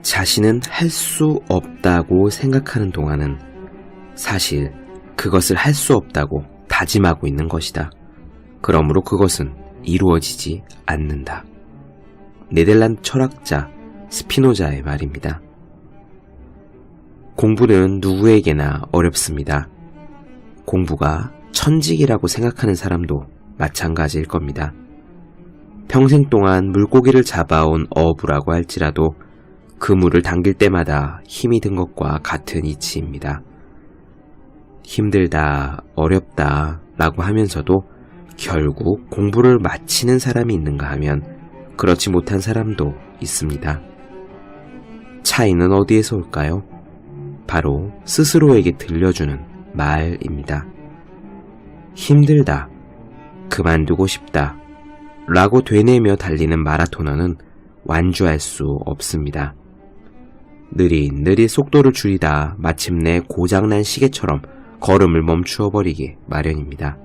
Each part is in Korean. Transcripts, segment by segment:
자신은 할 수 없다고 생각하는 동안은 사실 그것을 할 수 없다고 다짐하고 있는 것이다. 그러므로 그것은 이루어지지 않는다. 네덜란드 철학자 스피노자의 말입니다. 공부는 누구에게나 어렵습니다. 공부가 천직이라고 생각하는 사람도 마찬가지일 겁니다. 평생 동안 물고기를 잡아온 어부라고 할지라도 그물을 당길 때마다 힘이 든 것과 같은 이치입니다. 힘들다, 어렵다 라고 하면서도 결국 공부를 마치는 사람이 있는가 하면 그렇지 못한 사람도 있습니다. 차이는 어디에서 올까요? 바로 스스로에게 들려주는 말입니다. 힘들다, 그만두고 싶다 라고 되뇌며 달리는 마라토너는 완주할 수 없습니다. 느릿느릿 속도를 줄이다 마침내 고장난 시계처럼 걸음을 멈추어 버리기 마련입니다.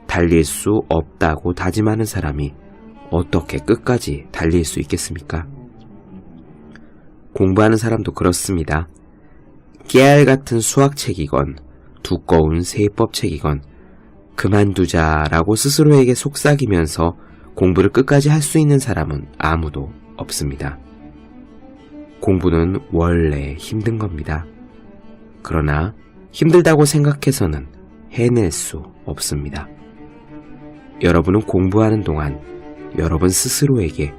달릴 수 없다고 다짐하는 사람이 어떻게 끝까지 달릴 수 있겠습니까? 공부하는 사람도 그렇습니다. 깨알 같은 수학책이건 두꺼운 세법책이건 그만두자라고 스스로에게 속삭이면서 공부를 끝까지 할 수 있는 사람은 아무도 없습니다. 공부는 원래 힘든 겁니다. 그러나 힘들다고 생각해서는 해낼 수 없습니다. 여러분은 공부하는 동안 여러분 스스로에게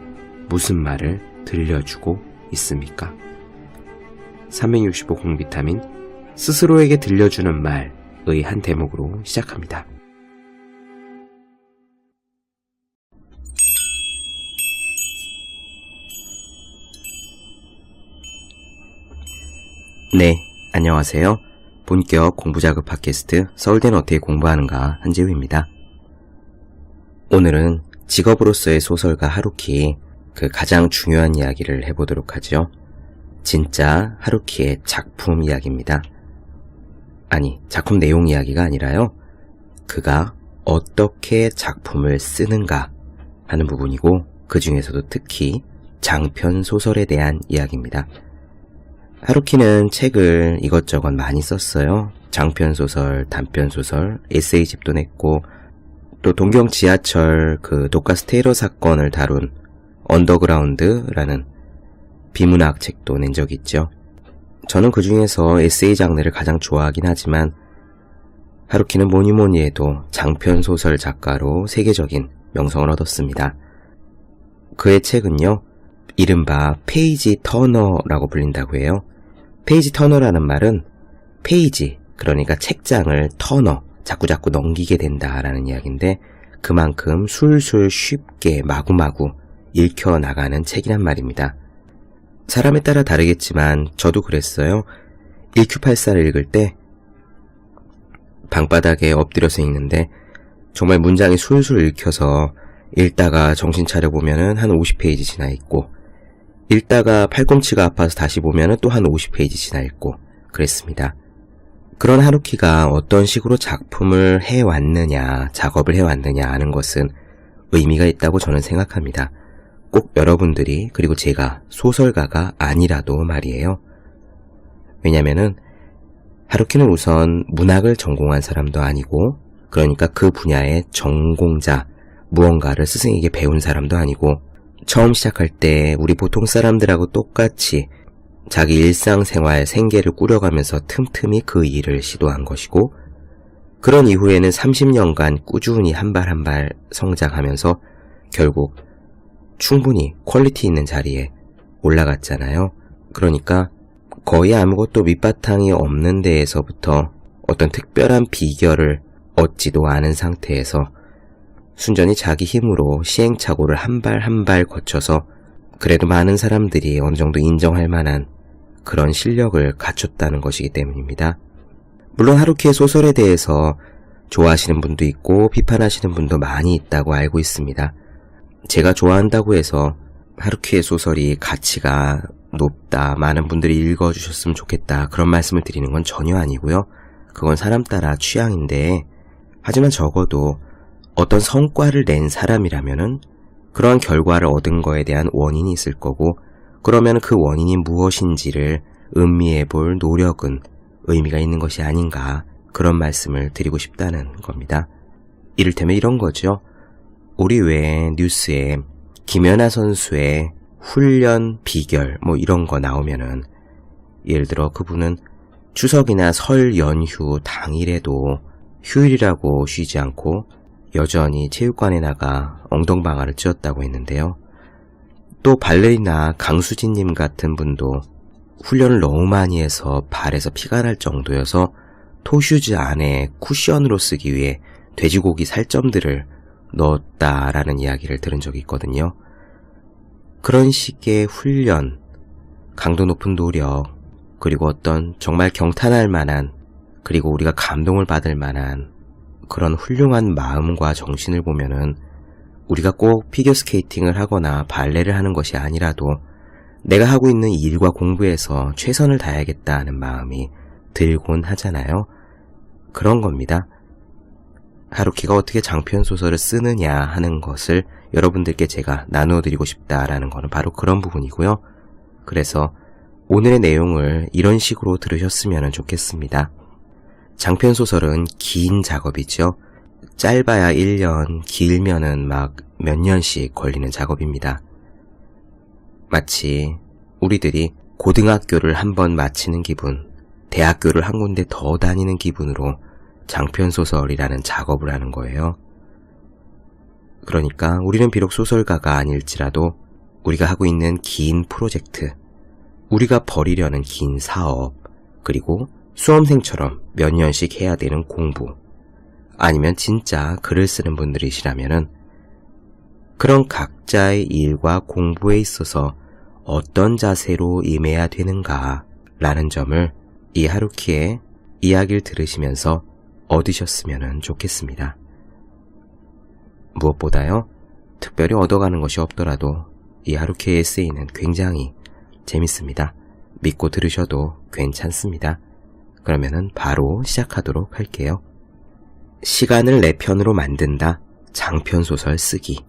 무슨 말을 들려주고 있습니까? 365 공비타민 스스로에게 들려주는 말의 한 대목으로 시작합니다. 네, 안녕하세요. 본격 공부자극 팟캐스트 서울대는 어떻게 공부하는가 한재우입니다. 오늘은 직업으로서의 소설가 하루키 그 가장 중요한 이야기를 해보도록 하죠. 진짜 하루키의 작품 이야기입니다. 아니, 작품 내용 이야기가 아니라요. 그가 어떻게 작품을 쓰는가 하는 부분이고 그 중에서도 특히 장편 소설에 대한 이야기입니다. 하루키는 책을 이것저것 많이 썼어요. 장편소설, 단편소설, 에세이집도 냈고 또 동경 지하철 그 독가스 테일러 사건을 다룬 언더그라운드라는 비문학 책도 낸 적이 있죠. 저는 그 중에서 에세이 장르를 가장 좋아하긴 하지만 하루키는 뭐니뭐니 해도 장편소설 작가로 세계적인 명성을 얻었습니다. 그의 책은요, 이른바 페이지 터너라고 불린다고 해요. 페이지 터너라는 말은 페이지, 그러니까 책장을 터너, 자꾸자꾸 넘기게 된다라는 이야기인데 그만큼 술술 쉽게 마구마구 읽혀나가는 책이란 말입니다. 사람에 따라 다르겠지만 저도 그랬어요. 1Q84를 읽을 때 방바닥에 엎드려서 읽는데 정말 문장이 술술 읽혀서 읽다가 정신 차려보면은 한 50페이지 지나 있고 읽다가 팔꿈치가 아파서 다시 보면은 또 한 50페이지 지나 있고 그랬습니다. 그런 하루키가 어떤 식으로 작품을 해왔느냐, 작업을 해왔느냐 하는 것은 의미가 있다고 저는 생각합니다. 꼭 여러분들이 그리고 제가 소설가가 아니라도 말이에요. 왜냐면은 하루키는 우선 문학을 전공한 사람도 아니고 그러니까 그 분야의 전공자, 무언가를 스승에게 배운 사람도 아니고 처음 시작할 때 우리 보통 사람들하고 똑같이 자기 일상생활 생계를 꾸려가면서 틈틈이 그 일을 시도한 것이고 그런 이후에는 30년간 꾸준히 한 발 한 발 성장하면서 결국 충분히 퀄리티 있는 자리에 올라갔잖아요. 그러니까 거의 아무것도 밑바탕이 없는 데에서부터 어떤 특별한 비결을 얻지도 않은 상태에서 순전히 자기 힘으로 시행착오를 한 발 한 발 거쳐서 그래도 많은 사람들이 어느 정도 인정할 만한 그런 실력을 갖췄다는 것이기 때문입니다. 물론 하루키의 소설에 대해서 좋아하시는 분도 있고 비판하시는 분도 많이 있다고 알고 있습니다. 제가 좋아한다고 해서 하루키의 소설이 가치가 높다, 많은 분들이 읽어주셨으면 좋겠다 그런 말씀을 드리는 건 전혀 아니고요. 그건 사람 따라 취향인데 하지만 적어도 어떤 성과를 낸 사람이라면은 그러한 결과를 얻은 거에 대한 원인이 있을 거고 그러면 그 원인이 무엇인지를 음미해 볼 노력은 의미가 있는 것이 아닌가, 그런 말씀을 드리고 싶다는 겁니다. 이를테면 이런 거죠. 우리 왜 뉴스에 김연아 선수의 훈련 비결 이런 거 나오면은, 예를 들어 그분은 추석이나 설 연휴 당일에도 휴일이라고 쉬지 않고 여전히 체육관에 나가 엉덩방아를 찧었다고 했는데요. 또 발레리나 강수진님 같은 분도 훈련을 너무 많이 해서 발에서 피가 날 정도여서 토슈즈 안에 쿠션으로 쓰기 위해 돼지고기 살점들을 넣었다라는 이야기를 들은 적이 있거든요. 그런 식의 훈련, 강도 높은 노력, 그리고 어떤 정말 경탄할 만한, 그리고 우리가 감동을 받을 만한 그런 훌륭한 마음과 정신을 보면은 우리가 꼭 피겨스케이팅을 하거나 발레를 하는 것이 아니라도 내가 하고 있는 일과 공부에서 최선을 다해야겠다는 마음이 들곤 하잖아요. 그런 겁니다. 하루키가 어떻게 장편소설을 쓰느냐 하는 것을 여러분들께 제가 나누어드리고 싶다라는 거는 바로 그런 부분이고요. 그래서 오늘의 내용을 이런 식으로 들으셨으면 좋겠습니다. 장편소설은 긴 작업이죠. 짧아야 1년, 길면은 막 몇 년씩 걸리는 작업입니다. 마치 우리들이 고등학교를 한번 마치는 기분, 대학교를 한 군데 더 다니는 기분으로 장편소설이라는 작업을 하는 거예요. 그러니까 우리는 비록 소설가가 아닐지라도 우리가 하고 있는 긴 프로젝트, 우리가 벌이려는 긴 사업, 그리고 수험생처럼 몇 년씩 해야 되는 공부, 아니면 진짜 글을 쓰는 분들이시라면은 그런 각자의 일과 공부에 있어서 어떤 자세로 임해야 되는가 라는 점을 이 하루키의 이야기를 들으시면서 얻으셨으면 좋겠습니다. 무엇보다요, 특별히 얻어가는 것이 없더라도 이 하루키의 에세이는 굉장히 재밌습니다. 믿고 들으셔도 괜찮습니다. 그러면은 바로 시작하도록 할게요. 시간을 내 편으로 만든다. 장편소설 쓰기.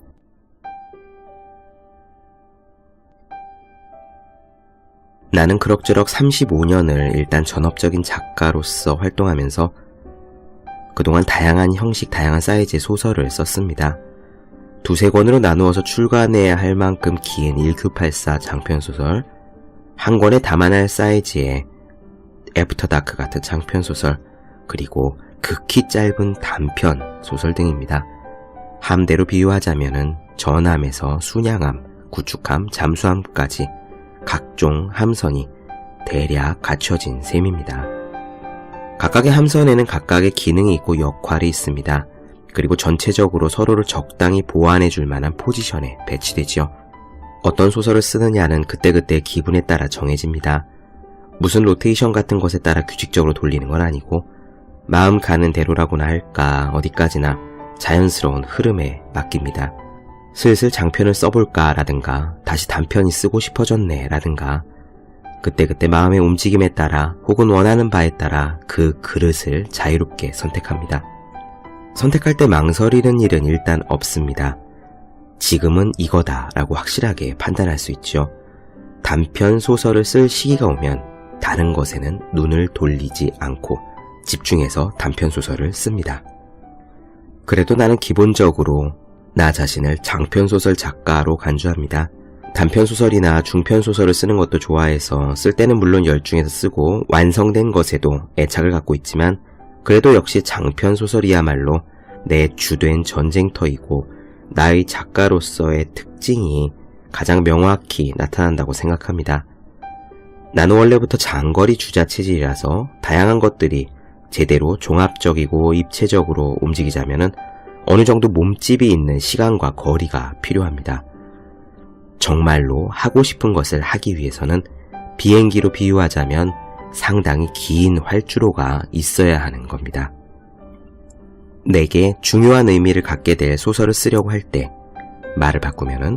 나는 그럭저럭 35년을 일단 전업적인 작가로서 활동하면서 그동안 다양한 형식, 다양한 사이즈의 소설을 썼습니다. 두세 권으로 나누어서 출간해야 할 만큼 긴 1984 장편소설, 한 권에 담아야 할 사이즈의 애프터 다크 같은 장편소설, 그리고 극히 짧은 단편 소설 등입니다. 함대로 비유하자면은 전함에서 순양함, 구축함, 잠수함까지 각종 함선이 대략 갖춰진 셈입니다. 각각의 함선에는 각각의 기능이 있고 역할이 있습니다. 그리고 전체적으로 서로를 적당히 보완해줄 만한 포지션에 배치되지요. 어떤 소설을 쓰느냐는 그때그때 기분에 따라 정해집니다. 무슨 로테이션 같은 것에 따라 규칙적으로 돌리는 건 아니고 마음 가는 대로라고나 할까, 어디까지나 자연스러운 흐름에 맡깁니다. 슬슬 장편을 써볼까 라든가, 다시 단편이 쓰고 싶어졌네 라든가, 그때그때 마음의 움직임에 따라 혹은 원하는 바에 따라 그 그릇을 자유롭게 선택합니다. 선택할 때 망설이는 일은 일단 없습니다. 지금은 이거다 라고 확실하게 판단할 수 있죠. 단편 소설을 쓸 시기가 오면 다른 것에는 눈을 돌리지 않고 집중해서 단편 소설을 씁니다. 그래도 나는 기본적으로 나 자신을 장편소설 작가로 간주합니다. 단편소설이나 중편소설을 쓰는 것도 좋아해서 쓸 때는 물론 열중해서 쓰고 완성된 것에도 애착을 갖고 있지만 그래도 역시 장편소설이야말로 내 주된 전쟁터이고 나의 작가로서의 특징이 가장 명확히 나타난다고 생각합니다. 나는 원래부터 장거리 주자 체질이라서 다양한 것들이 제대로 종합적이고 입체적으로 움직이자면은 어느 정도 몸집이 있는 시간과 거리가 필요합니다. 정말로 하고 싶은 것을 하기 위해서는 비행기로 비유하자면 상당히 긴 활주로가 있어야 하는 겁니다. 내게 중요한 의미를 갖게 될 소설을 쓰려고 할 때 말을 바꾸면은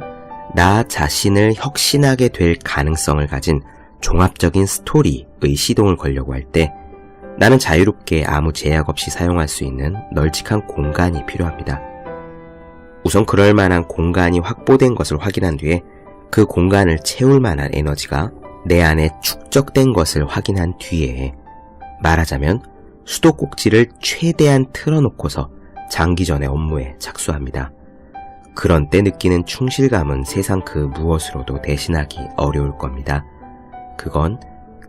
나 자신을 혁신하게 될 가능성을 가진 종합적인 스토리의 시동을 걸려고 할 때 나는 자유롭게 아무 제약 없이 사용할 수 있는 널찍한 공간이 필요합니다. 우선 그럴 만한 공간이 확보된 것을 확인한 뒤에 그 공간을 채울 만한 에너지가 내 안에 축적된 것을 확인한 뒤에 말하자면 수도꼭지를 최대한 틀어놓고서 장기전의 업무에 착수합니다. 그런 때 느끼는 충실감은 세상 그 무엇으로도 대신하기 어려울 겁니다. 그건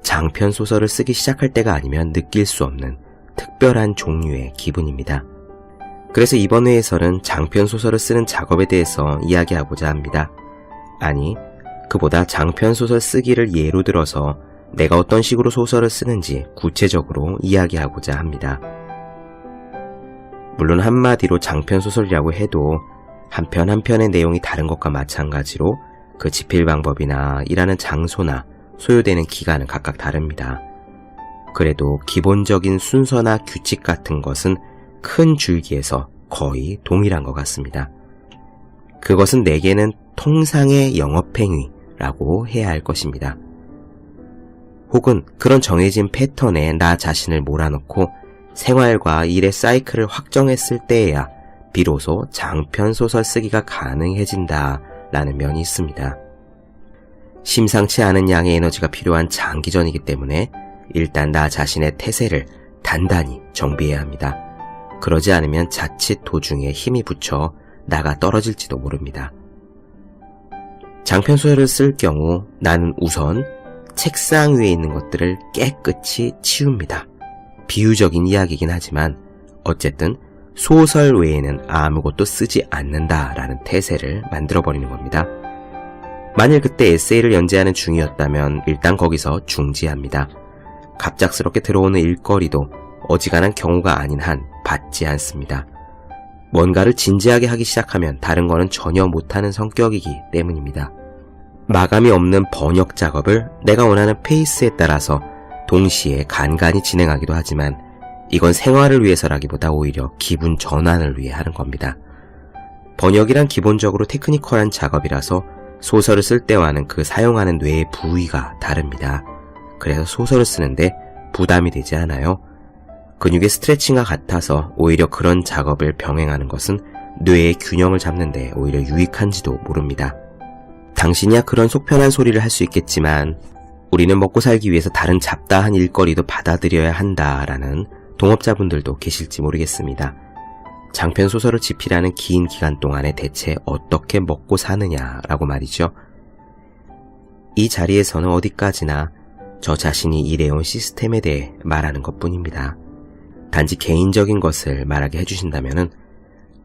장편 소설을 쓰기 시작할 때가 아니면 느낄 수 없는 특별한 종류의 기분입니다. 그래서 이번 회에서는 장편 소설을 쓰는 작업에 대해서 이야기하고자 합니다. 아니, 그보다 장편 소설 쓰기를 예로 들어서 내가 어떤 식으로 소설을 쓰는지 구체적으로 이야기하고자 합니다. 물론 한마디로 장편 소설이라고 해도 한 편 한 편의 내용이 다른 것과 마찬가지로 그 집필 방법이나 일하는 장소나 소요되는 기간은 각각 다릅니다. 그래도 기본적인 순서나 규칙 같은 것은 큰 줄기에서 거의 동일한 것 같습니다. 그것은 내게는 통상의 영업행위라고 해야 할 것입니다. 혹은 그런 정해진 패턴에 나 자신을 몰아넣고 생활과 일의 사이클을 확정했을 때에야 비로소 장편 소설 쓰기가 가능해진다라는 면이 있습니다. 심상치 않은 양의 에너지가 필요한 장기전이기 때문에 일단 나 자신의 태세를 단단히 정비해야 합니다. 그러지 않으면 자칫 도중에 힘이 붙여 나가 떨어질지도 모릅니다. 장편 소설을 쓸 경우 나는 우선 책상 위에 있는 것들을 깨끗이 치웁니다. 비유적인 이야기이긴 하지만 어쨌든 소설 외에는 아무것도 쓰지 않는다라는 태세를 만들어버리는 겁니다. 만일 그때 에세이를 연재하는 중이었다면 일단 거기서 중지합니다. 갑작스럽게 들어오는 일거리도 어지간한 경우가 아닌 한 받지 않습니다. 뭔가를 진지하게 하기 시작하면 다른 거는 전혀 못하는 성격이기 때문입니다. 마감이 없는 번역 작업을 내가 원하는 페이스에 따라서 동시에 간간히 진행하기도 하지만 이건 생활을 위해서라기보다 오히려 기분 전환을 위해 하는 겁니다. 번역이란 기본적으로 테크니컬한 작업이라서 소설을 쓸 때와는 그 사용하는 뇌의 부위가 다릅니다. 그래서 소설을 쓰는데 부담이 되지 않아요. 근육의 스트레칭과 같아서 오히려 그런 작업을 병행하는 것은 뇌의 균형을 잡는 데 오히려 유익한지도 모릅니다. 당신이야 그런 속편한 소리를 할 수 있겠지만 우리는 먹고 살기 위해서 다른 잡다한 일거리도 받아들여야 한다라는 동업자분들도 계실지 모르겠습니다. 장편 소설을 집필하는 긴 기간 동안에 대체 어떻게 먹고 사느냐라고 말이죠. 이 자리에서는 어디까지나 저 자신이 일해온 시스템에 대해 말하는 것뿐입니다. 단지 개인적인 것을 말하게 해주신다면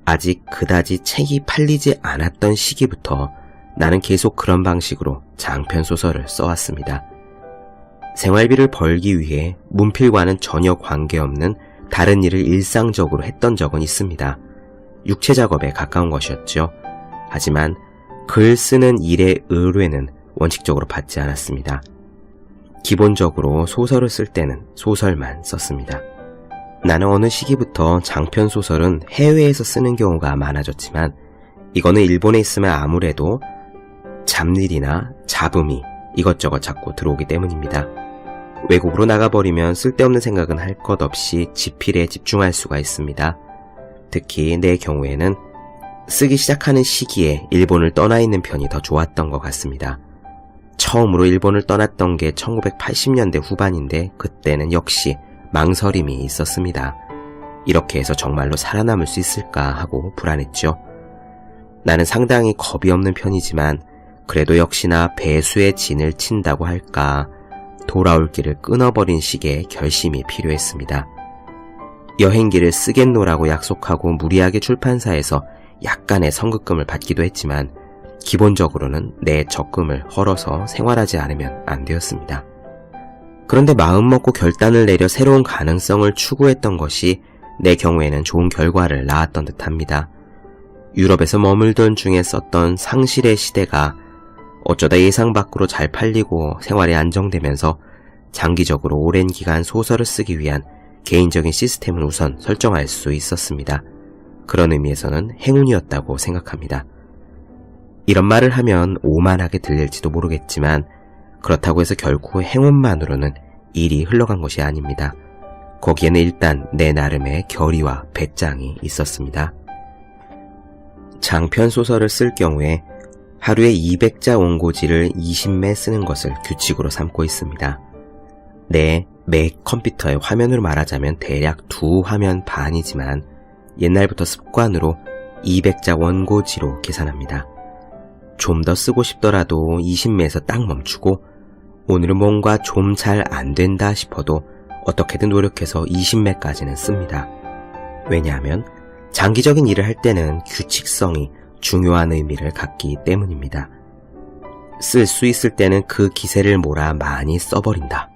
아직 그다지 책이 팔리지 않았던 시기부터 나는 계속 그런 방식으로 장편 소설을 써왔습니다. 생활비를 벌기 위해 문필과는 전혀 관계없는 다른 일을 일상적으로 했던 적은 있습니다. 육체 작업에 가까운 것이었죠. 하지만 글 쓰는 일의 의뢰는 원칙적으로 받지 않았습니다. 기본적으로 소설을 쓸 때는 소설만 썼습니다. 나는 어느 시기부터 장편 소설은 해외에서 쓰는 경우가 많아졌지만 이거는 일본에 있으면 아무래도 잡일이나 잡음이 이것저것 자꾸 들어오기 때문입니다. 외국으로 나가버리면 쓸데없는 생각은 할 것 없이 집필에 집중할 수가 있습니다. 특히 내 경우에는 쓰기 시작하는 시기에 일본을 떠나 있는 편이 더 좋았던 것 같습니다. 처음으로 일본을 떠났던 게 1980년대 후반인데 그때는 역시 망설임이 있었습니다. 이렇게 해서 정말로 살아남을 수 있을까 하고 불안했죠. 나는 상당히 겁이 없는 편이지만 그래도 역시나 배수의 진을 친다고 할까 돌아올 길을 끊어버린 식의 결심이 필요했습니다. 여행기를 쓰겠노라고 약속하고 무리하게 출판사에서 약간의 선급금을 받기도 했지만 기본적으로는 내 적금을 헐어서 생활하지 않으면 안 되었습니다. 그런데 마음먹고 결단을 내려 새로운 가능성을 추구했던 것이 내 경우에는 좋은 결과를 낳았던 듯합니다. 유럽에서 머물던 중에 썼던 상실의 시대가 어쩌다 예상 밖으로 잘 팔리고 생활이 안정되면서 장기적으로 오랜 기간 소설을 쓰기 위한 개인적인 시스템을 우선 설정할 수 있었습니다. 그런 의미에서는 행운이었다고 생각합니다. 이런 말을 하면 오만하게 들릴지도 모르겠지만 그렇다고 해서 결코 행운만으로는 일이 흘러간 것이 아닙니다. 거기에는 일단 내 나름의 결의와 배짱이 있었습니다. 장편 소설을 쓸 경우에 하루에 200자 원고지를 20매 쓰는 것을 규칙으로 삼고 있습니다. 내 맥 컴퓨터의 화면으로 말하자면 대략 2화면 반이지만 옛날부터 습관으로 200자 원고지로 계산합니다. 좀 더 쓰고 싶더라도 20매에서 딱 멈추고 오늘은 뭔가 좀 잘 안 된다 싶어도 어떻게든 노력해서 20매까지는 씁니다. 왜냐하면 장기적인 일을 할 때는 규칙성이 중요한 의미를 갖기 때문입니다. 쓸 수 있을 때는 그 기세를 몰아 많이 써버린다.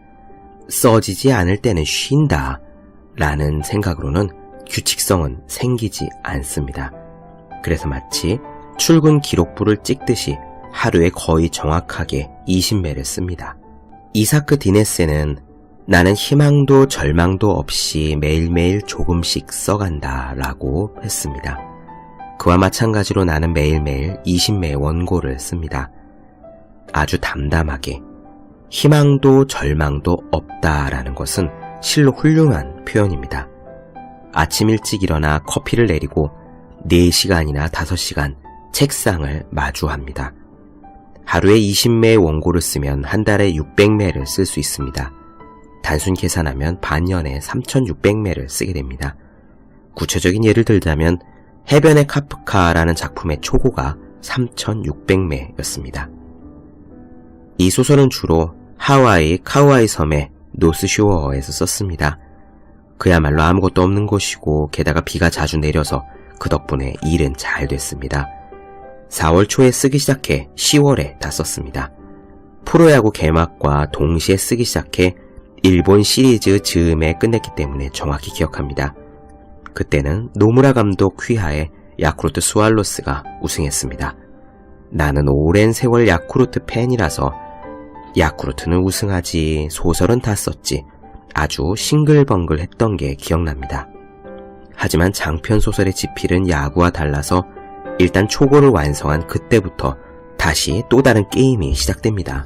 써지지 않을 때는 쉰다. 라는 생각으로는 규칙성은 생기지 않습니다. 그래서 마치 출근 기록부를 찍듯이 하루에 거의 정확하게 20매를 씁니다. 이사크 디네세는 나는 희망도 절망도 없이 매일매일 조금씩 써간다 라고 했습니다. 그와 마찬가지로 나는 매일매일 20매의 원고를 씁니다. 아주 담담하게 희망도 절망도 없다라는 것은 실로 훌륭한 표현입니다. 아침 일찍 일어나 커피를 내리고 4시간이나 5시간 책상을 마주합니다. 하루에 20매의 원고를 쓰면 한 달에 600매를 쓸 수 있습니다. 단순 계산하면 반년에 3600매를 쓰게 됩니다. 구체적인 예를 들자면 해변의 카프카라는 작품의 초고가 3600매였습니다. 이 소설은 주로 하와이 카우아이 섬의 노스쇼어에서 썼습니다. 그야말로 아무것도 없는 곳이고 게다가 비가 자주 내려서 그 덕분에 일은 잘 됐습니다. 4월 초에 쓰기 시작해 10월에 다 썼습니다. 프로야구 개막과 동시에 쓰기 시작해 일본 시리즈 즈음에 끝냈기 때문에 정확히 기억합니다. 그때는 노무라 감독 휘하에 야쿠르트 스왈로스가 우승했습니다. 나는 오랜 세월 야쿠르트 팬이라서 야쿠르트는 우승하지 소설은 다 썼지 아주 싱글벙글 했던 게 기억납니다. 하지만 장편 소설의 지필은 야구와 달라서 일단 초고를 완성한 그때부터 다시 또 다른 게임이 시작됩니다.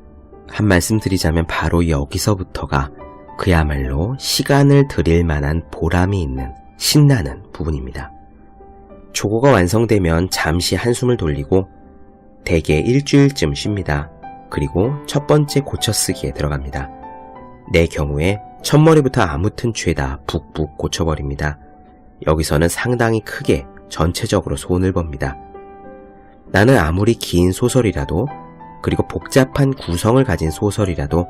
한 말씀 드리자면 바로 여기서부터가 그야말로 시간을 들일 만한 보람이 있는 신나는 부분입니다. 초고가 완성되면 잠시 한숨을 돌리고 대개 일주일쯤 쉽니다. 그리고 첫 번째 고쳐쓰기에 들어갑니다. 내 경우에 첫머리부터 아무튼 죄다 북북 고쳐버립니다. 여기서는 상당히 크게 전체적으로 손을 법니다. 나는 아무리 긴 소설이라도 그리고 복잡한 구성을 가진 소설이라도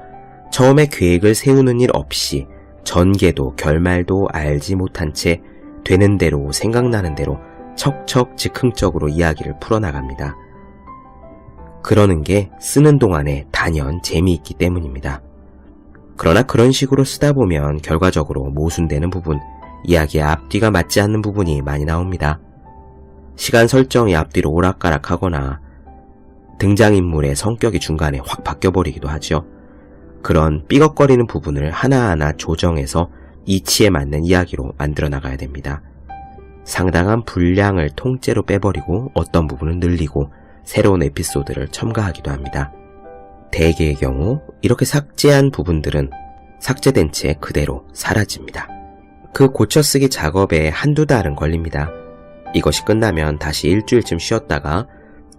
처음에 계획을 세우는 일 없이 전개도 결말도 알지 못한 채 되는 대로 생각나는 대로 척척 즉흥적으로 이야기를 풀어나갑니다. 그러는 게 쓰는 동안에 단연 재미있기 때문입니다. 그러나 그런 식으로 쓰다 보면 결과적으로 모순되는 부분, 이야기의 앞뒤가 맞지 않는 부분이 많이 나옵니다. 시간 설정이 앞뒤로 오락가락하거나 등장인물의 성격이 중간에 확 바뀌어버리기도 하죠. 그런 삐걱거리는 부분을 하나하나 조정해서 이치에 맞는 이야기로 만들어 나가야 됩니다. 상당한 분량을 통째로 빼버리고 어떤 부분은 늘리고 새로운 에피소드를 첨가하기도 합니다. 대개의 경우 이렇게 삭제한 부분들은 삭제된 채 그대로 사라집니다. 그 고쳐쓰기 작업에 한두 달은 걸립니다. 이것이 끝나면 다시 일주일쯤 쉬었다가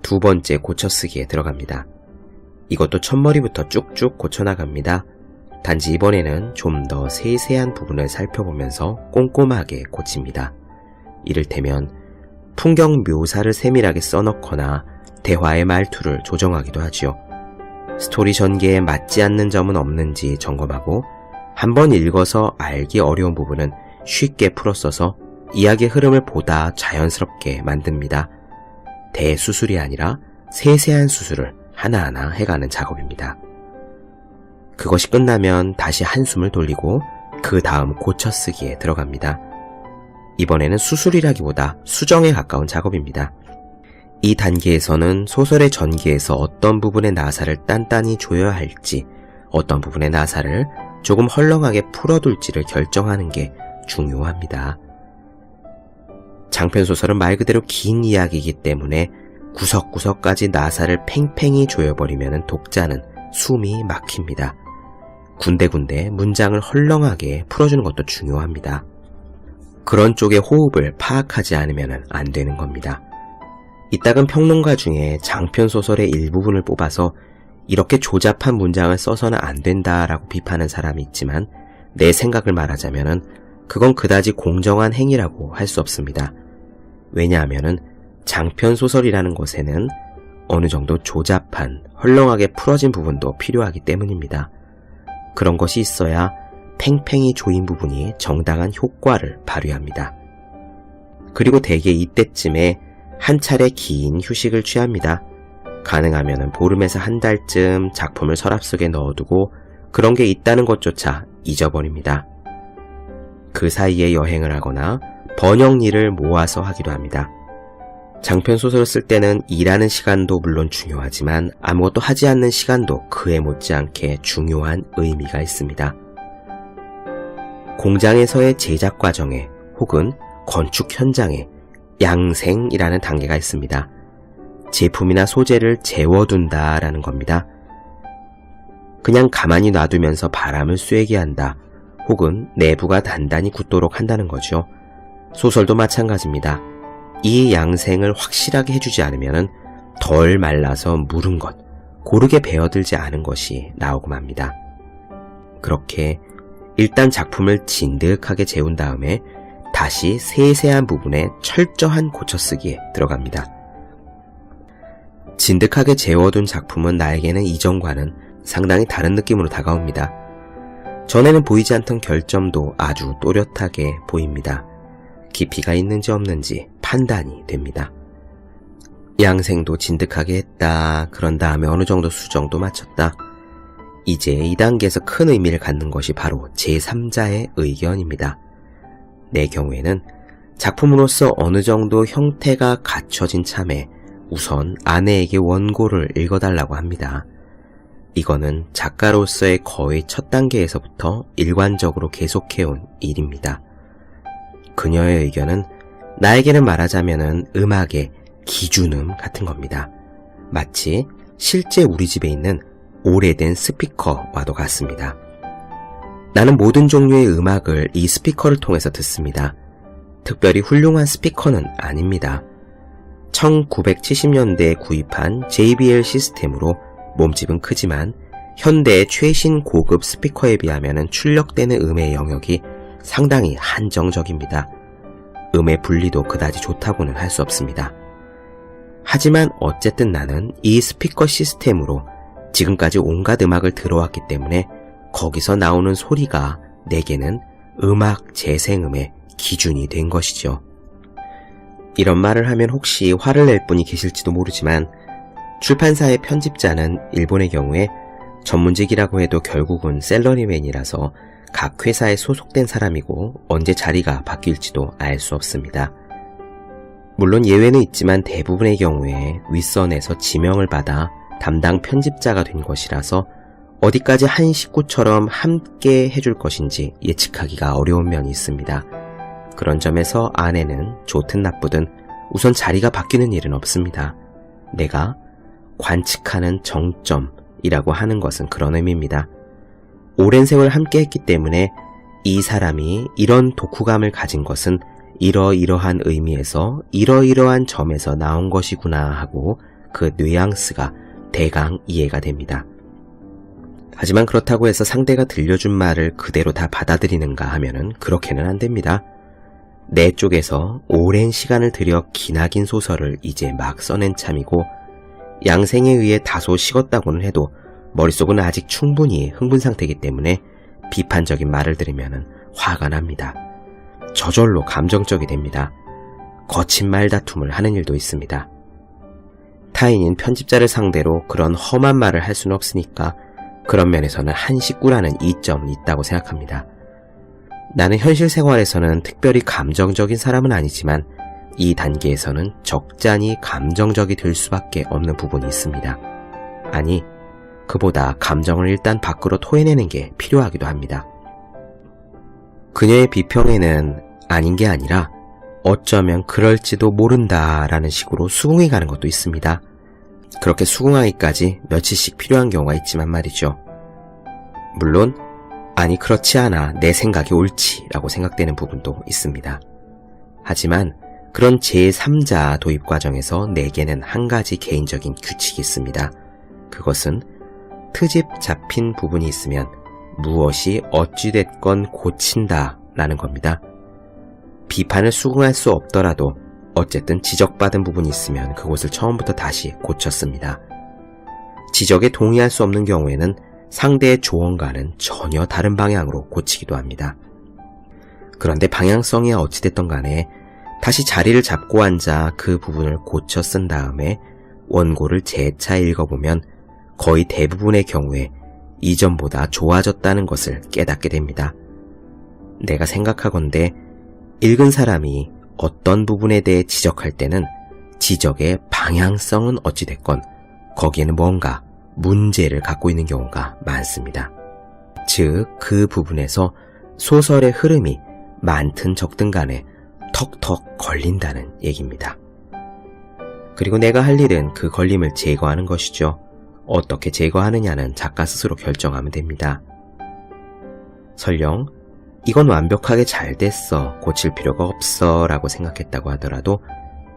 두 번째 고쳐쓰기에 들어갑니다. 이것도 첫머리부터 쭉쭉 고쳐나갑니다. 단지 이번에는 좀 더 세세한 부분을 살펴보면서 꼼꼼하게 고칩니다. 이를테면 풍경 묘사를 세밀하게 써넣거나 대화의 말투를 조정하기도 하지요. 스토리 전개에 맞지 않는 점은 없는지 점검하고 한번 읽어서 알기 어려운 부분은 쉽게 풀어써서 이야기의 흐름을 보다 자연스럽게 만듭니다. 대수술이 아니라 세세한 수술을 하나하나 해가는 작업입니다. 그것이 끝나면 다시 한숨을 돌리고 그 다음 고쳐쓰기에 들어갑니다. 이번에는 수술이라기보다 수정에 가까운 작업입니다. 이 단계에서는 소설의 전개에서 어떤 부분의 나사를 단단히 조여야 할지, 어떤 부분의 나사를 조금 헐렁하게 풀어둘지를 결정하는 게 중요합니다. 장편소설은 말 그대로 긴 이야기이기 때문에 구석구석까지 나사를 팽팽히 조여버리면 독자는 숨이 막힙니다. 군데군데 문장을 헐렁하게 풀어주는 것도 중요합니다. 그런 쪽의 호흡을 파악하지 않으면 안 되는 겁니다. 이따금 평론가 중에 장편 소설의 일부분을 뽑아서 이렇게 조잡한 문장을 써서는 안 된다라고 비판하는 사람이 있지만 내 생각을 말하자면은 그건 그다지 공정한 행위라고 할 수 없습니다. 왜냐하면은 장편 소설이라는 것에는 어느 정도 조잡한, 헐렁하게 풀어진 부분도 필요하기 때문입니다. 그런 것이 있어야 팽팽히 조인 부분이 정당한 효과를 발휘합니다. 그리고 대개 이때쯤에 한 차례 긴 휴식을 취합니다. 가능하면 보름에서 한 달쯤 작품을 서랍 속에 넣어두고 그런 게 있다는 것조차 잊어버립니다. 그 사이에 여행을 하거나 번역 일을 모아서 하기도 합니다. 장편 소설을 쓸 때는 일하는 시간도 물론 중요하지만 아무것도 하지 않는 시간도 그에 못지않게 중요한 의미가 있습니다. 공장에서의 제작 과정에 혹은 건축 현장에 양생이라는 단계가 있습니다. 제품이나 소재를 재워둔다라는 겁니다. 그냥 가만히 놔두면서 바람을 쐬게 한다 혹은 내부가 단단히 굳도록 한다는 거죠. 소설도 마찬가지입니다. 이 양생을 확실하게 해주지 않으면 덜 말라서 무른 것, 고르게 배어들지 않은 것이 나오고 맙니다. 그렇게 일단 작품을 진득하게 재운 다음에 다시 세세한 부분에 철저한 고쳐쓰기에 들어갑니다. 진득하게 재워둔 작품은 나에게는 이전과는 상당히 다른 느낌으로 다가옵니다. 전에는 보이지 않던 결점도 아주 또렷하게 보입니다. 깊이가 있는지 없는지 판단이 됩니다. 양생도 진득하게 했다. 그런 다음에 어느 정도 수정도 마쳤다. 이제 이 단계에서 큰 의미를 갖는 것이 바로 제3자의 의견입니다. 내 경우에는 작품으로서 어느 정도 형태가 갖춰진 참에 우선 아내에게 원고를 읽어달라고 합니다. 이거는 작가로서의 거의 첫 단계에서부터 일관적으로 계속해온 일입니다. 그녀의 의견은 나에게는 말하자면은 음악의 기준음 같은 겁니다. 마치 실제 우리 집에 있는 오래된 스피커와도 같습니다. 나는 모든 종류의 음악을 이 스피커를 통해서 듣습니다. 특별히 훌륭한 스피커는 아닙니다. 1970년대에 구입한 JBL 시스템으로 몸집은 크지만 현대의 최신 고급 스피커에 비하면 출력되는 음의 영역이 상당히 한정적입니다. 음의 분리도 그다지 좋다고는 할 수 없습니다. 하지만 어쨌든 나는 이 스피커 시스템으로 지금까지 온갖 음악을 들어왔기 때문에 거기서 나오는 소리가 내게는 음악 재생음의 기준이 된 것이죠. 이런 말을 하면 혹시 화를 낼 분이 계실지도 모르지만 출판사의 편집자는 일본의 경우에 전문직이라고 해도 결국은 셀러리맨이라서 각 회사에 소속된 사람이고 언제 자리가 바뀔지도 알 수 없습니다. 물론 예외는 있지만 대부분의 경우에 윗선에서 지명을 받아 담당 편집자가 된 것이라서 어디까지 한 식구처럼 함께 해줄 것인지 예측하기가 어려운 면이 있습니다. 그런 점에서 아내는 좋든 나쁘든 우선 자리가 바뀌는 일은 없습니다. 내가 관측하는 정점이라고 하는 것은 그런 의미입니다. 오랜 세월 함께 했기 때문에 이 사람이 이런 독후감을 가진 것은 이러이러한 의미에서 이러이러한 점에서 나온 것이구나 하고 그 뉘앙스가 대강 이해가 됩니다. 하지만 그렇다고 해서 상대가 들려준 말을 그대로 다 받아들이는가 하면은 그렇게는 안 됩니다. 내 쪽에서 오랜 시간을 들여 기나긴 소설을 이제 막 써낸 참이고 양생에 의해 다소 식었다고는 해도 머릿속은 아직 충분히 흥분 상태이기 때문에 비판적인 말을 들으면 화가 납니다. 저절로 감정적이 됩니다. 거친 말다툼을 하는 일도 있습니다. 타인인 편집자를 상대로 그런 험한 말을 할 수는 없으니까 그런 면에서는 한 식구라는 이점은 있다고 생각합니다. 나는 현실 생활에서는 특별히 감정적인 사람은 아니지만 이 단계에서는 적잖이 감정적이 될 수밖에 없는 부분이 있습니다. 아니, 그보다 감정을 일단 밖으로 토해내는 게 필요하기도 합니다. 그녀의 비평에는 아닌 게 아니라 어쩌면 그럴지도 모른다라는 식으로 수긍이 가는 것도 있습니다. 그렇게 수긍하기까지 며칠씩 필요한 경우가 있지만 말이죠. 물론 아니 그렇지 않아 내 생각이 옳지라고 생각되는 부분도 있습니다. 하지만 그런 제3자 도입 과정에서 내게는 한 가지 개인적인 규칙이 있습니다. 그것은 트집 잡힌 부분이 있으면 무엇이 어찌됐건 고친다 라는 겁니다. 비판을 수긍할 수 없더라도 어쨌든 지적받은 부분이 있으면 그것을 처음부터 다시 고쳤습니다. 지적에 동의할 수 없는 경우에는 상대의 조언과는 전혀 다른 방향으로 고치기도 합니다. 그런데 방향성이 어찌됐던 간에 다시 자리를 잡고 앉아 그 부분을 고쳐 쓴 다음에 원고를 재차 읽어보면 거의 대부분의 경우에 이전보다 좋아졌다는 것을 깨닫게 됩니다. 내가 생각하건대 읽은 사람이 어떤 부분에 대해 지적할 때는 지적의 방향성은 어찌됐건 거기에는 뭔가 문제를 갖고 있는 경우가 많습니다. 즉, 그 부분에서 소설의 흐름이 많든 적든 간에 턱턱 걸린다는 얘기입니다. 그리고 내가 할 일은 그 걸림을 제거하는 것이죠. 어떻게 제거하느냐는 작가 스스로 결정하면 됩니다. 설령 이건 완벽하게 잘 됐어, 고칠 필요가 없어 라고 생각했다고 하더라도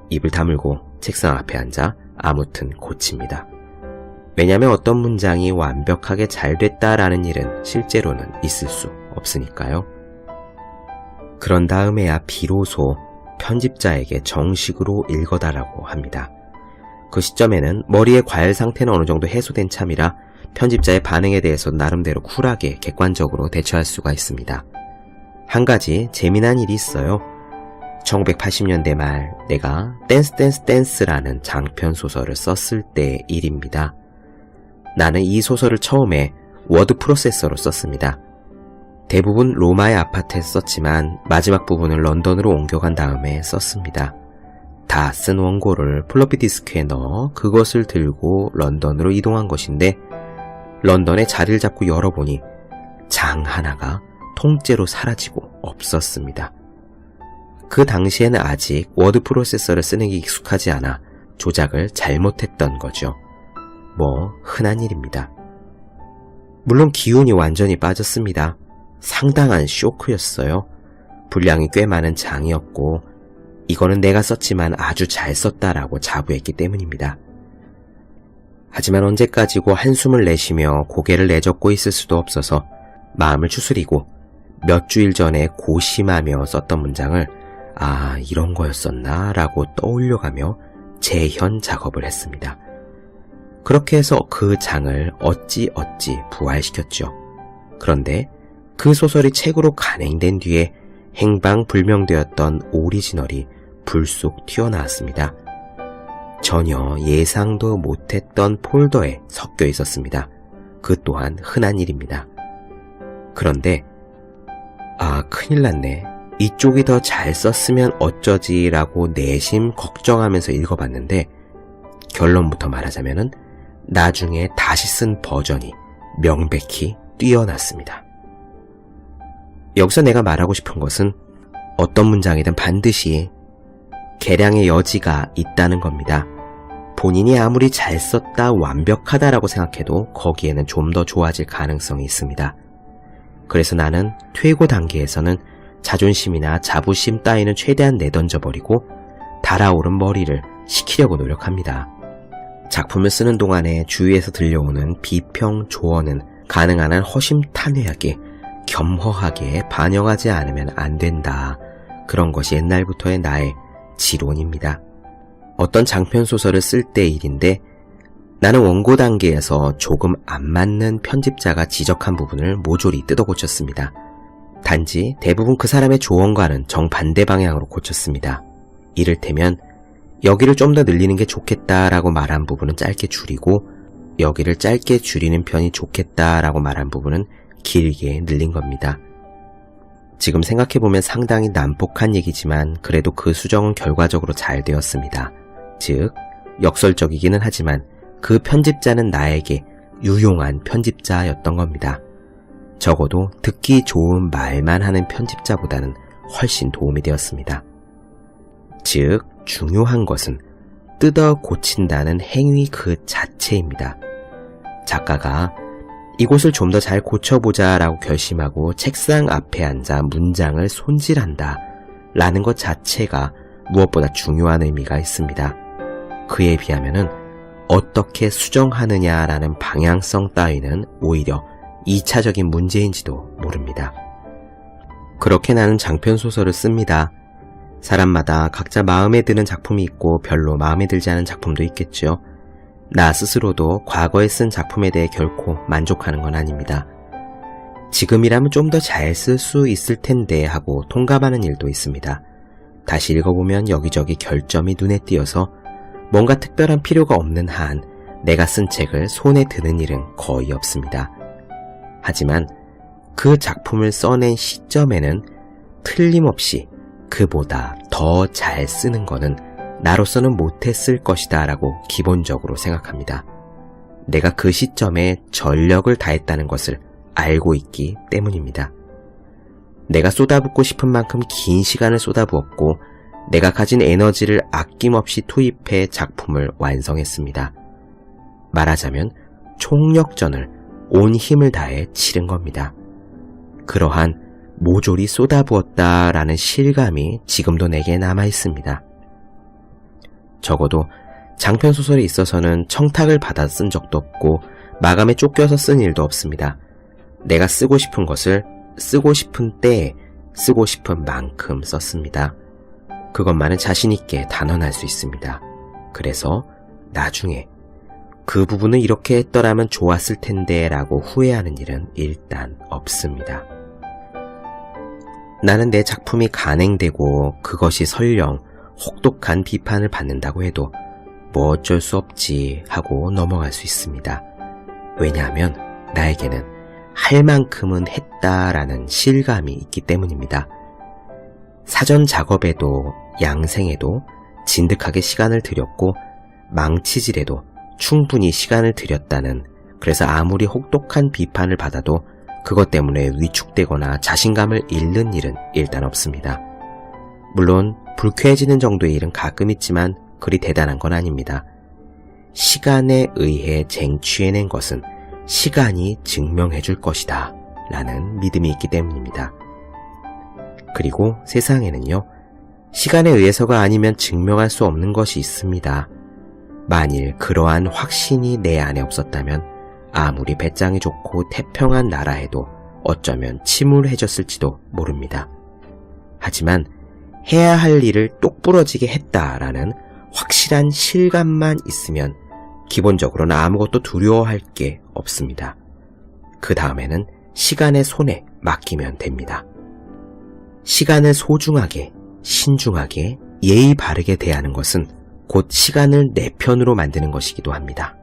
입을 다물고 책상 앞에 앉아 아무튼 고칩니다. 왜냐하면 어떤 문장이 완벽하게 잘 됐다라는 일은 실제로는 있을 수 없으니까요. 그런 다음에야 비로소 편집자에게 정식으로 읽어달라고 합니다. 그 시점에는 머리의 과열 상태는 어느 정도 해소된 참이라 편집자의 반응에 대해서 나름대로 쿨하게 객관적으로 대처할 수가 있습니다. 한 가지 재미난 일이 있어요. 1980년대 말 내가 댄스라는 장편 소설을 썼을 때의 일입니다. 나는 이 소설을 처음에 워드 프로세서로 썼습니다. 대부분 로마의 아파트에서 썼지만 마지막 부분을 런던으로 옮겨간 다음에 썼습니다. 다 쓴 원고를 플로피 디스크에 넣어 그것을 들고 런던으로 이동한 것인데 런던에 자리를 잡고 열어보니 장 하나가 통째로 사라지고 없었습니다. 그 당시에는 아직 워드 프로세서를 쓰는 게 익숙하지 않아 조작을 잘못했던 거죠. 뭐 흔한 일입니다. 물론 기운이 완전히 빠졌습니다. 상당한 쇼크였어요. 분량이 꽤 많은 장이었고 이거는 내가 썼지만 아주 잘 썼다라고 자부했기 때문입니다. 하지만 언제까지고 한숨을 내쉬며 고개를 내젓고 있을 수도 없어서 마음을 추스리고 몇 주일 전에 고심하며 썼던 문장을 아, 이런 거였었나 라고 떠올려가며 재현 작업을 했습니다. 그렇게 해서 그 장을 어찌 부활시켰죠. 그런데 그 소설이 책으로 간행된 뒤에 행방불명되었던 오리지널이 불쑥 튀어나왔습니다. 전혀 예상도 못했던 폴더에 섞여 있었습니다. 그 또한 흔한 일입니다. 그런데 아, 큰일 났네. 이쪽이 더 잘 썼으면 어쩌지 라고 내심 걱정하면서 읽어봤는데 결론부터 말하자면은 나중에 다시 쓴 버전이 명백히 뛰어났습니다. 여기서 내가 말하고 싶은 것은 어떤 문장이든 반드시 개량의 여지가 있다는 겁니다. 본인이 아무리 잘 썼다, 완벽하다라고 생각해도 거기에는 좀 더 좋아질 가능성이 있습니다. 그래서 나는 퇴고 단계에서는 자존심이나 자부심 따위는 최대한 내던져버리고 달아오른 머리를 식히려고 노력합니다. 작품을 쓰는 동안에 주위에서 들려오는 비평, 조언은 가능한 한 허심탄회하게 겸허하게 반영하지 않으면 안 된다. 그런 것이 옛날부터의 나의 지론입니다. 어떤 장편소설을 쓸 때의 일인데 나는 원고 단계에서 조금 안 맞는 편집자가 지적한 부분을 모조리 뜯어 고쳤습니다. 단지 대부분 그 사람의 조언과는 정반대 방향으로 고쳤습니다. 이를테면 여기를 좀 더 늘리는 게 좋겠다라고 말한 부분은 짧게 줄이고 여기를 짧게 줄이는 편이 좋겠다라고 말한 부분은 길게 늘린 겁니다. 지금 생각해보면 상당히 난폭한 얘기지만 그래도 그 수정은 결과적으로 잘 되었습니다. 즉, 역설적이기는 하지만 그 편집자는 나에게 유용한 편집자였던 겁니다. 적어도 듣기 좋은 말만 하는 편집자보다는 훨씬 도움이 되었습니다. 즉, 중요한 것은 뜯어 고친다는 행위 그 자체입니다. 작가가 이곳을 좀 더 잘 고쳐보자 라고 결심하고 책상 앞에 앉아 문장을 손질한다 라는 것 자체가 무엇보다 중요한 의미가 있습니다. 그에 비하면은 어떻게 수정하느냐라는 방향성 따위는 오히려 2차적인 문제인지도 모릅니다. 그렇게 나는 장편소설을 씁니다. 사람마다 각자 마음에 드는 작품이 있고 별로 마음에 들지 않은 작품도 있겠죠. 나 스스로도 과거에 쓴 작품에 대해 결코 만족하는 건 아닙니다. 지금이라면 좀 더 잘 쓸 수 있을 텐데 하고 통감하는 일도 있습니다. 다시 읽어보면 여기저기 결점이 눈에 띄어서 뭔가 특별한 필요가 없는 한 내가 쓴 책을 손에 드는 일은 거의 없습니다. 하지만 그 작품을 써낸 시점에는 틀림없이 그보다 더 잘 쓰는 거는 나로서는 못했을 것이다 라고 기본적으로 생각합니다. 내가 그 시점에 전력을 다했다는 것을 알고 있기 때문입니다. 내가 쏟아붓고 싶은 만큼 긴 시간을 쏟아부었고 내가 가진 에너지를 아낌없이 투입해 작품을 완성했습니다. 말하자면 총력전을 온 힘을 다해 치른 겁니다. 그러한 모조리 쏟아부었다라는 실감이 지금도 내게 남아있습니다. 적어도 장편소설에 있어서는 청탁을 받아 쓴 적도 없고 마감에 쫓겨서 쓴 일도 없습니다. 내가 쓰고 싶은 것을 쓰고 싶은 때에 쓰고 싶은 만큼 썼습니다. 그것만은 자신있게 단언할 수 있습니다. 그래서 나중에 그 부분을 이렇게 했더라면 좋았을 텐데 라고 후회하는 일은 일단 없습니다. 나는 내 작품이 간행되고 그것이 설령 혹독한 비판을 받는다고 해도 뭐 어쩔 수 없지 하고 넘어갈 수 있습니다. 왜냐하면 나에게는 할 만큼은 했다라는 실감이 있기 때문입니다. 사전 작업에도 양생에도 진득하게 시간을 들였고 망치질에도 충분히 시간을 들였다는, 그래서 아무리 혹독한 비판을 받아도 그것 때문에 위축되거나 자신감을 잃는 일은 일단 없습니다. 물론 불쾌해지는 정도의 일은 가끔 있지만 그리 대단한 건 아닙니다. 시간에 의해 쟁취해낸 것은 시간이 증명해 줄 것이다 라는 믿음이 있기 때문입니다. 그리고 세상에는요, 시간에 의해서가 아니면 증명할 수 없는 것이 있습니다. 만일 그러한 확신이 내 안에 없었다면 아무리 배짱이 좋고 태평한 나라에도 어쩌면 침울해졌을지도 모릅니다. 하지만 해야 할 일을 똑부러지게 했다라는 확실한 실감만 있으면 기본적으로는 아무것도 두려워할 게 없습니다. 그 다음에는 시간의 손에 맡기면 됩니다. 시간을 소중하게, 신중하게, 예의 바르게 대하는 것은 곧 시간을 내 편으로 만드는 것이기도 합니다.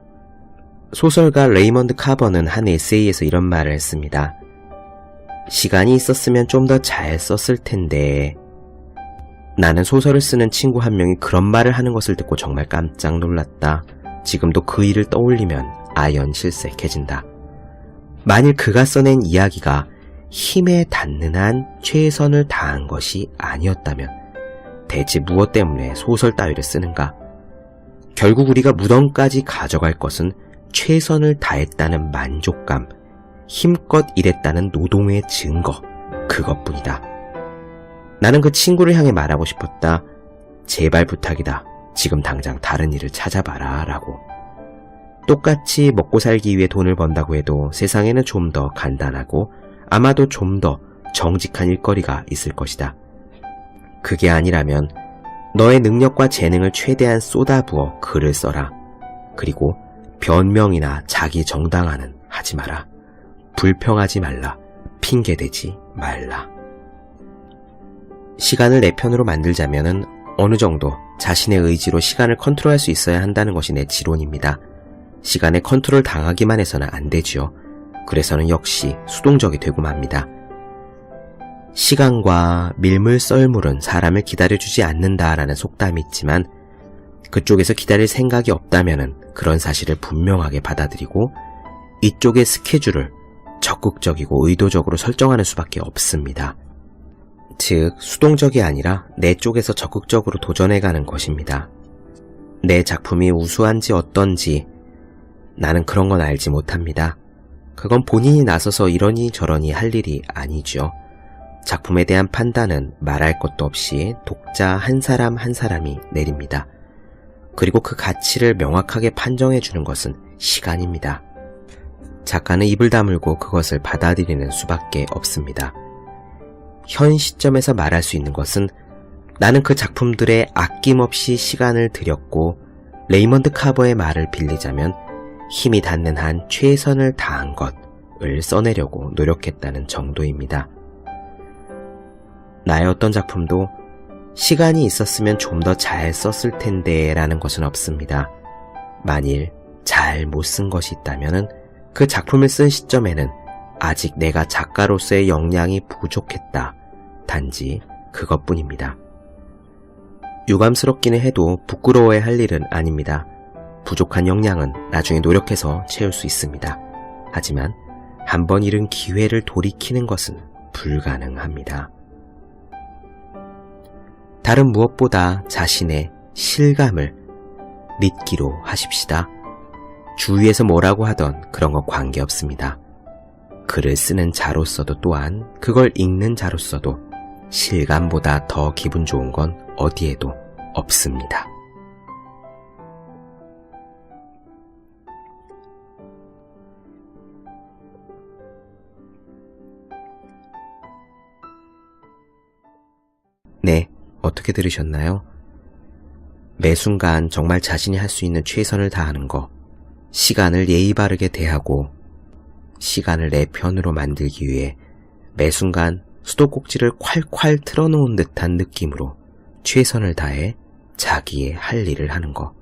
소설가 레이먼드 카버는 한 에세이에서 이런 말을 했습니다. 시간이 있었으면 좀 더 잘 썼을 텐데. 나는 소설을 쓰는 친구 한 명이 그런 말을 하는 것을 듣고 정말 깜짝 놀랐다. 지금도 그 일을 떠올리면 아연실색해진다. 만일 그가 써낸 이야기가 힘에 닿는 한 최선을 다한 것이 아니었다면 대체 무엇 때문에 소설 따위를 쓰는가? 결국 우리가 무덤까지 가져갈 것은 최선을 다했다는 만족감, 힘껏 일했다는 노동의 증거, 그것뿐이다. 나는 그 친구를 향해 말하고 싶었다. 제발 부탁이다. 지금 당장 다른 일을 찾아봐라 라고. 똑같이 먹고 살기 위해 돈을 번다고 해도 세상에는 좀 더 간단하고 아마도 좀 더 정직한 일거리가 있을 것이다. 그게 아니라면 너의 능력과 재능을 최대한 쏟아부어 글을 써라. 그리고 변명이나 자기 정당화는 하지 마라. 불평하지 말라. 핑계대지 말라. 시간을 내 편으로 만들자면은 어느 정도 자신의 의지로 시간을 컨트롤할 수 있어야 한다는 것이 내 지론입니다. 시간에 컨트롤 당하기만 해서는 안 되지요. 그래서는 역시 수동적이 되고 맙니다. 시간과 밀물 썰물은 사람을 기다려주지 않는다라는 속담이 있지만 그쪽에서 기다릴 생각이 없다면은 그런 사실을 분명하게 받아들이고 이쪽의 스케줄을 적극적이고 의도적으로 설정하는 수밖에 없습니다. 즉, 수동적이 아니라 내 쪽에서 적극적으로 도전해가는 것입니다. 내 작품이 우수한지 어떤지 나는 그런 건 알지 못합니다. 그건 본인이 나서서 이러니 저러니 할 일이 아니죠. 작품에 대한 판단은 말할 것도 없이 독자 한 사람 한 사람이 내립니다. 그리고 그 가치를 명확하게 판정해주는 것은 시간입니다. 작가는 입을 다물고 그것을 받아들이는 수밖에 없습니다. 현 시점에서 말할 수 있는 것은 나는 그 작품들에 아낌없이 시간을 들였고 레이먼드 카버의 말을 빌리자면 힘이 닿는 한 최선을 다한 것을 써내려고 노력했다는 정도입니다. 나의 어떤 작품도 시간이 있었으면 좀 더 잘 썼을 텐데 라는 것은 없습니다. 만일 잘 못 쓴 것이 있다면 그 작품을 쓴 시점에는 아직 내가 작가로서의 역량이 부족했다. 단지 그것뿐입니다. 유감스럽기는 해도 부끄러워야 할 일은 아닙니다. 부족한 역량은 나중에 노력해서 채울 수 있습니다. 하지만 한번 잃은 기회를 돌이키는 것은 불가능합니다. 다른 무엇보다 자신의 실감을 믿기로 하십시다. 주위에서 뭐라고 하던 그런 거 관계없습니다. 글을 쓰는 자로서도 또한 그걸 읽는 자로서도 실감보다 더 기분 좋은 건 어디에도 없습니다. 네, 어떻게 들으셨나요? 매 순간 정말 자신이 할 수 있는 최선을 다하는 것, 시간을 예의 바르게 대하고 시간을 내 편으로 만들기 위해 매 순간 수도꼭지를 콸콸 틀어놓은 듯한 느낌으로 최선을 다해 자기의 할 일을 하는 것.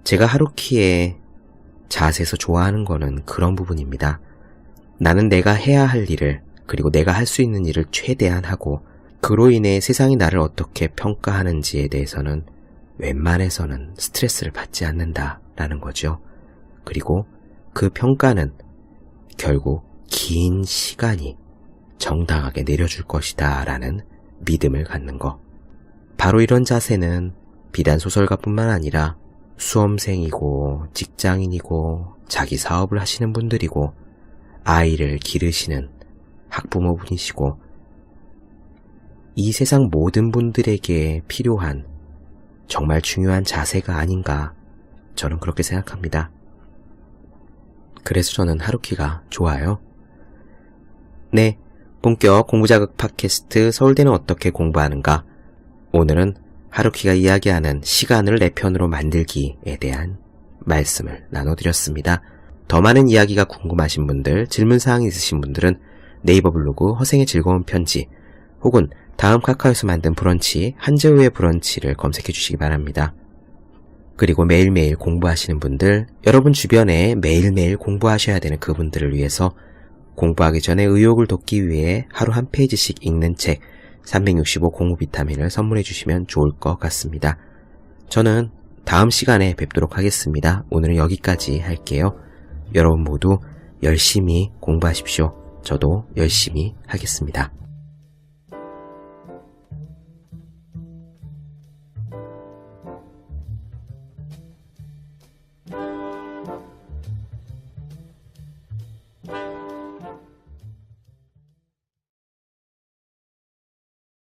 제가 하루키의 자세에서 좋아하는 거는 그런 부분입니다. 나는 내가 해야 할 일을, 그리고 내가 할 수 있는 일을 최대한 하고 그로 인해 세상이 나를 어떻게 평가하는지에 대해서는 웬만해서는 스트레스를 받지 않는다라는 거죠. 그리고 그 평가는 결국 긴 시간이 정당하게 내려줄 것이다 라는 믿음을 갖는 것. 바로 이런 자세는 비단 소설가뿐만 아니라 수험생이고 직장인이고 자기 사업을 하시는 분들이고 아이를 기르시는 학부모분이시고 이 세상 모든 분들에게 필요한 정말 중요한 자세가 아닌가, 저는 그렇게 생각합니다. 그래서 저는 하루키가 좋아요. 네, 본격 공부자극 팟캐스트 서울대는 어떻게 공부하는가. 오늘은 하루키가 이야기하는 시간을 내 편으로 만들기에 대한 말씀을 나눠드렸습니다. 더 많은 이야기가 궁금하신 분들, 질문사항이 있으신 분들은 네이버 블로그 허생의 즐거운 편지 혹은 다음 카카오에서 만든 브런치 한재우의 브런치를 검색해 주시기 바랍니다. 그리고 매일매일 공부하시는 분들, 여러분 주변에 매일매일 공부하셔야 되는 그분들을 위해서 공부하기 전에 의욕을 돋기 위해 하루 한 페이지씩 읽는 책 365 공부 비타민을 선물해 주시면 좋을 것 같습니다. 저는 다음 시간에 뵙도록 하겠습니다. 오늘은 여기까지 할게요. 여러분 모두 열심히 공부하십시오. 저도 열심히 하겠습니다.